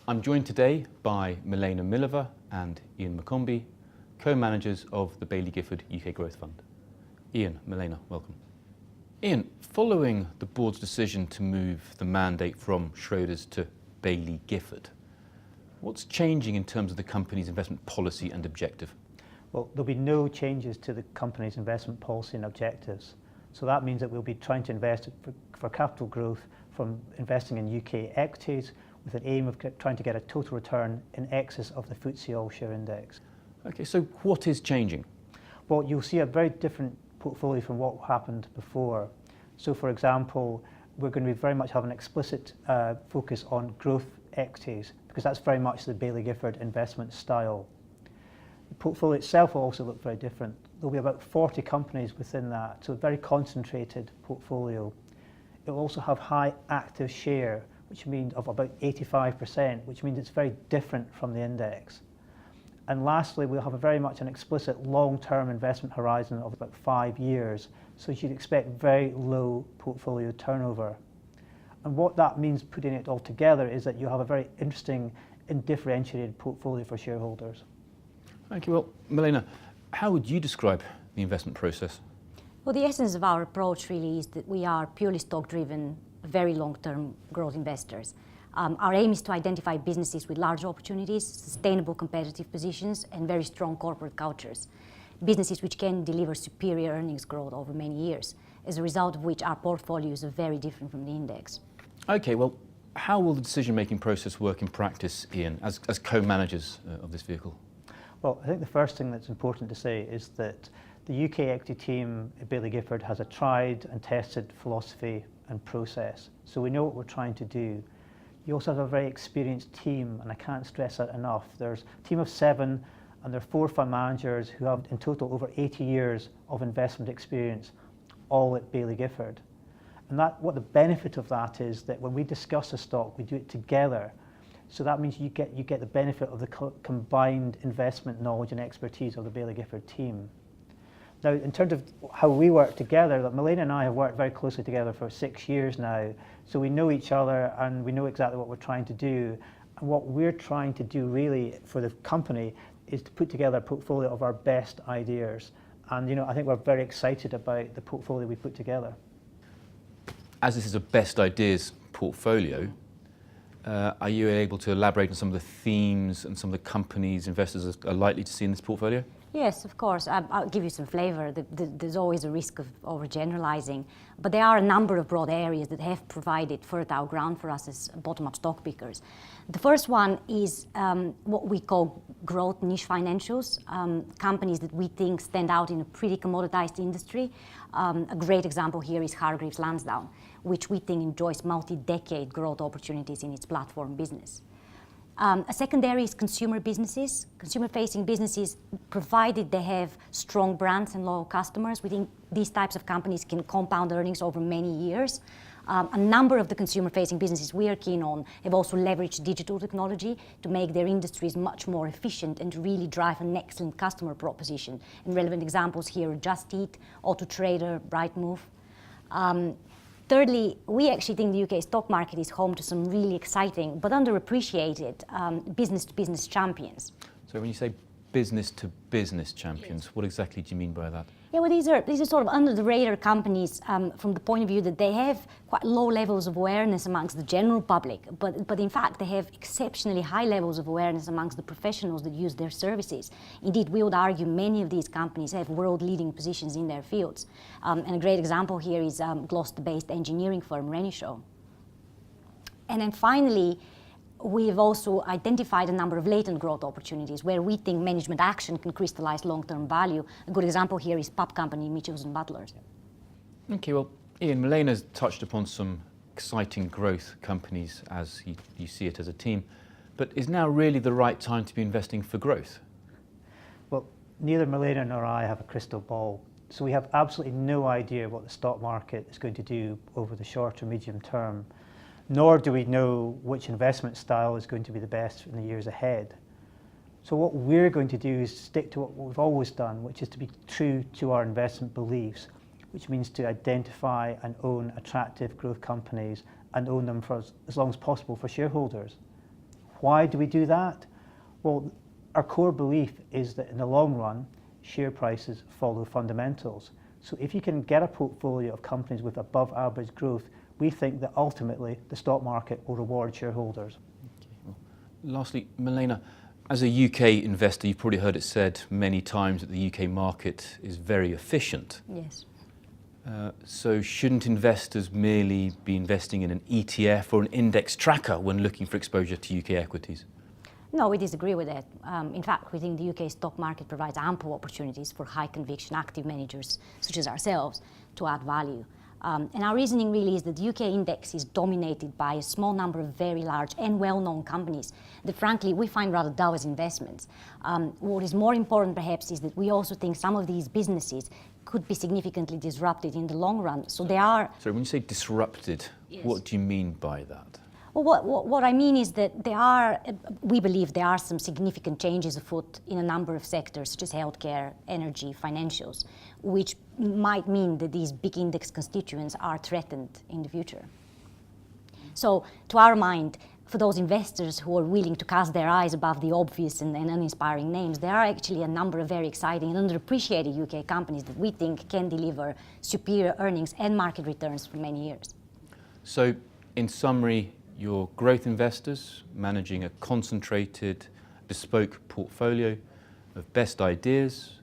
I'm joined today by Milena Millova and Ian McCombie, co-managers of the Baillie Gifford UK Growth Fund. Ian, Milena, welcome. Ian, following the board's decision to move the mandate from Schroders to Baillie Gifford, what's changing in terms of the company's investment policy and objective? Well, there'll be no changes to the company's investment policy and objectives. So that means that we'll be trying to invest for capital growth from investing in UK equities with an aim of trying to get a total return in excess of the FTSE All-Share Index. Okay, so what is changing? Well, you'll see a very different portfolio from what happened before. So for example, we're going to be very much have an explicit focus on growth equities because that's very much the Baillie Gifford investment style. The portfolio itself will also look very different. There'll be about 40 companies within that, so a very concentrated portfolio. It will also have high active share, which means of about 85%, which means it's very different from the index. And lastly, we'll have a very much an explicit long-term investment horizon of about 5 years, so you should expect very low portfolio turnover. And what that means, putting it all together, is that you have a very interesting and differentiated portfolio for shareholders. Thank you. Well, Milena, how would you describe the investment process? Well, the essence of our approach really is that we are purely stock-driven, very long-term growth investors. Our aim is to identify businesses with large opportunities, sustainable competitive positions, and very strong corporate cultures. Businesses which can deliver superior earnings growth over many years, as a result of which our portfolios are very different from the index. Okay, well, how will the decision-making process work in practice, Ian, as co-managers of this vehicle? Well, I think the first thing that's important to say is that the UK equity team at Baillie Gifford has a tried and tested philosophy and process. So we know what we're trying to do. You also have a very experienced team, and I can't stress that enough. There's a team of 7, and there are 4 fund managers who have in total over 80 years of investment experience, all at Baillie Gifford. And what the benefit of that is that when we discuss a stock, we do it together. So that means you get the benefit of the combined investment knowledge and expertise of the Baillie Gifford team. Now, in terms of how we work together, Milena and I have worked very closely together for 6 years now. So we know each other and we know exactly what we're trying to do. And what we're trying to do really for the company is to put together a portfolio of our best ideas. And I think we're very excited about the portfolio we put together. As this is a best ideas portfolio, are you able to elaborate on some of the themes and some of the companies investors are likely to see in this portfolio? Yes, of course. I'll give you some flavour. There's always a risk of overgeneralising, but there are a number of broad areas that have provided fertile ground for us as bottom-up stock pickers. The first one is what we call growth niche financials, companies that we think stand out in a pretty commoditized industry. A great example here is Hargreaves Lansdown, which we think enjoys multi-decade growth opportunities in its platform business. A secondary is consumer businesses, consumer-facing businesses, provided they have strong brands and loyal customers. We think these types of companies can compound earnings over many years. A number of the consumer-facing businesses we are keen on have also leveraged digital technology to make their industries much more efficient and to really drive an excellent customer proposition. And relevant examples here are Just Eat, Auto Trader, Rightmove. Thirdly, we actually think the UK stock market is home to some really exciting but underappreciated business-to-business champions. So when you say business-to-business champions, what exactly do you mean by that? Yeah, well, these are sort of under-the-radar companies from the point of view that they have quite low levels of awareness amongst the general public, but in fact they have exceptionally high levels of awareness amongst the professionals that use their services. Indeed, we would argue many of these companies have world-leading positions in their fields. And a great example here is Gloucester-based engineering firm Renishaw. And then finally, we have also identified a number of latent growth opportunities where we think management action can crystallize long-term value. A good example here is pub company Mitchells & Butlers. Okay, well, Ian, Milena's touched upon some exciting growth companies as you see it as a team, but is now really the right time to be investing for growth? Well, neither Milena nor I have a crystal ball, so we have absolutely no idea what the stock market is going to do over the short or medium term. Nor do we know which investment style is going to be the best in the years ahead. So what we're going to do is stick to what we've always done, which is to be true to our investment beliefs, which means to identify and own attractive growth companies and own them for as long as possible for shareholders. Why do we do that? Well, our core belief is that in the long run, share prices follow fundamentals. So if you can get a portfolio of companies with above average growth, we think that ultimately the stock market will reward shareholders. Okay, well, lastly, Milena, as a UK investor, you've probably heard it said many times that the UK market is very efficient. Yes. So shouldn't investors merely be investing in an ETF or an index tracker when looking for exposure to UK equities? No, we disagree with that. In fact, we think the UK stock market provides ample opportunities for high conviction active managers such as ourselves to add value. And our reasoning really is that the UK index is dominated by a small number of very large and well-known companies that frankly we find rather dull as investments. What is more important perhaps is that we also think some of these businesses could be significantly disrupted in the long run. So they are... So when you say disrupted, Yes. What do you mean by that? Well, what I mean is that we believe there are some significant changes afoot in a number of sectors, such as healthcare, energy, financials, which might mean that these big index constituents are threatened in the future. So, to our mind, for those investors who are willing to cast their eyes above the obvious and uninspiring names, there are actually a number of very exciting and underappreciated UK companies that we think can deliver superior earnings and market returns for many years. So, in summary, you're growth investors managing a concentrated, bespoke portfolio of best ideas,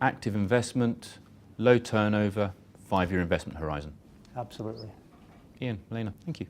active investment, low turnover, 5-year investment horizon. Absolutely. Ian, Milena, thank you.